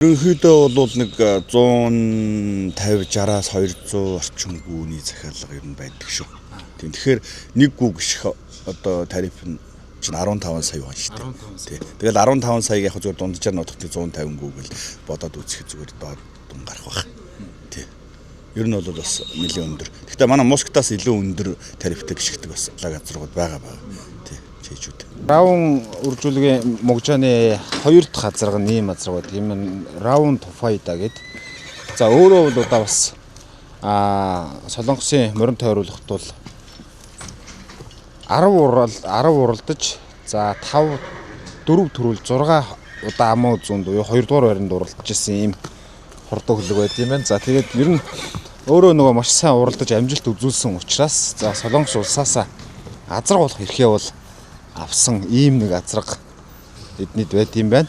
Ерөнхийдөө бол нэг 150-60-аас 200 орчим гүний захиалга ер нь байдаг шүү. Тэгэхээр нэг гүг гიშх одоо тариф нь чинь 15 сая байна шүү дээ. Тэгэл 15 саяг яг зүгээр дунджаар нотогт 150 гүгэл бодоод үзэх зүгээр доод дун гарах байх. Тий. Ер нь бол бас нэлээд өндөр. Гэхдээ манай Москватаас илүү өндөр тарифтай гიშгдэг бас газрууд байгаа. Тий. Чийчүүд. Раун үржүүлгийн Могжааны 2 дахь газар нэм газар байдаг. Ийм Раун Туфайда гэд. За өөрөө бол удаа бас Солонгосын морин тойруулахт бол 10 уралдаж за 4 төрүүл 6 удаа амуу зүүнд буюу 2 дугаар байранд уралдаж исэн ийм хурдан хөлөг байд юм байна. За тэгээд ер нь өөрөө нөгөө маш сайн уралдаж амжилт үзүүлсэн учраас за Солонгос улсаас азраг болох эрхээ бол авсан ийм нэг азраг эднийд байт юм байна.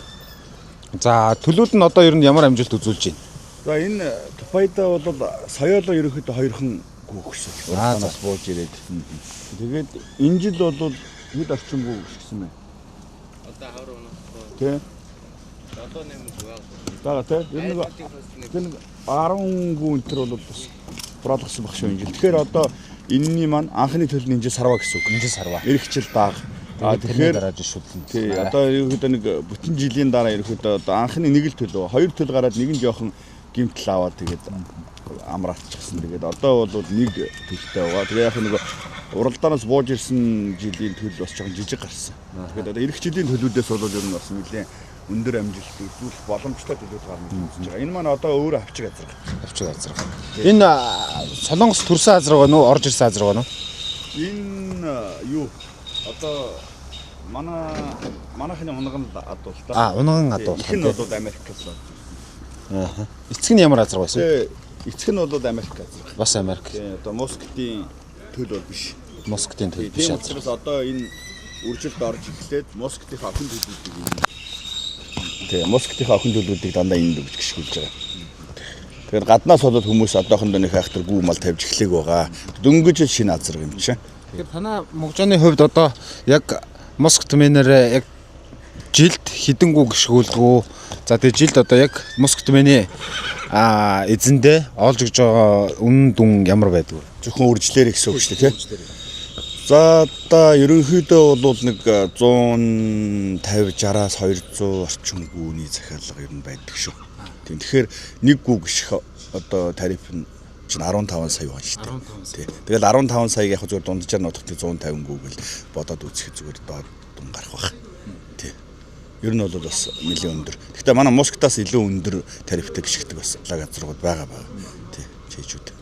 За төлөвлөлт нь одоо ер нь ямар амжилт үзүүлж байна? За энэ Туфайда бол соёолоо ерөнхийдөө хоёрхан гүгсэн. Нас бууж ирээд. Тэгээд энэ жил бол хэд орчим гүг гიშгсэн бэ? Одоо хавар унахгүй. Тэ. Одоо нэмж байгаа. Бага тэ. Энэ 10 гүн өнтер бол бас продукцсан баг шүү энэ жил. Тэгэхээр одоо энэний маань анхны төлөв энэ жил сарва гэсэн үг. Энэ сарва. Иргэжил дааг. Тэгэхээр дарааж шүтлэн. Тий, одоо ерөнхийдөө нэг бүтэн жилийн дараа ерөнхийдөө одоо анхны нэг л төлөө, хоёр төлөв гараад нэг нь жоохон гимтэл аваад тэгээд амраалчихсан. Тэгээд одоо бол нэг төлөвтэй байгаа. Тэгээ яг нэг уралдаанаас бууж ирсэн жилийн төлөв бас жоохон жижиг гарсан. Тэгээд одоо эх жилийн төлөвүүдээс бол ер нь бас нэлээд өндөр амжилт үзүүлэх боломжтой төлөвүүд гарна гэж үзэж байгаа. Энэ маань одоо өөрөө авчиг азраг. Авчиг азраг. Энэ Солонгос төрсэн азраг байна уу? Орж ирсэн азраг байна уу? Энэ юу одоо манайхны унган адуул та. Унган адуул. Их нь бол Америкээс байна. Эцэг нь ямар азраг байсан? Эцэг нь бол Америк азраг. Бас Америк. Одоо Москвын төл бол биш. Москвын төл биш азраг. Тэгэхээр одоо энэ үржилд орж эхлээд Москвын охин төлөвүүдийг Москвын охин төлөвүүдийг дандаа энд өгч гიშгүүлж байгаа. Тэгэхээр гаднаас болоод хүмүүс одоохондоо нэг хайхтар гүү мал тавьж эхлэх байгаа. Дөнгөж шинэ азраг юм чинь. Тэгэхээр танаа Могжааны хувьд одоо яг Москв тэмээнээр яг жилд хэдэн гүү гიშгүүлдэггүй. За тэгээ жилд одоо яг Москв тэмээний эзэндээ олж өгж байгаа үнэн дүн ямар байдаг вэ? Зөвхөн үржлэр гэсэн үг шүү дээ, тийм. За одоо ерөнхийдөө бол нэг 150-60-аас 200 орчим гүний захиалга ер нь байдаг шүү. Тэгэхээр нэг гүү гიშх одоо тариф нь чинь 15 сая байна шүү дээ. Тэгэл 15 саяг яг зүгээр дунджаар нотогт 150 гүгэл бодоод үзэх зүгээр доод дун гарах байх. Тий. Ер нь бол бас нэлээд өндөр. Гэхдээ манай Москватаас илүү өндөр тарифтай гიშгдэг бас газрууд байгаа. Тий. Чийчүүд.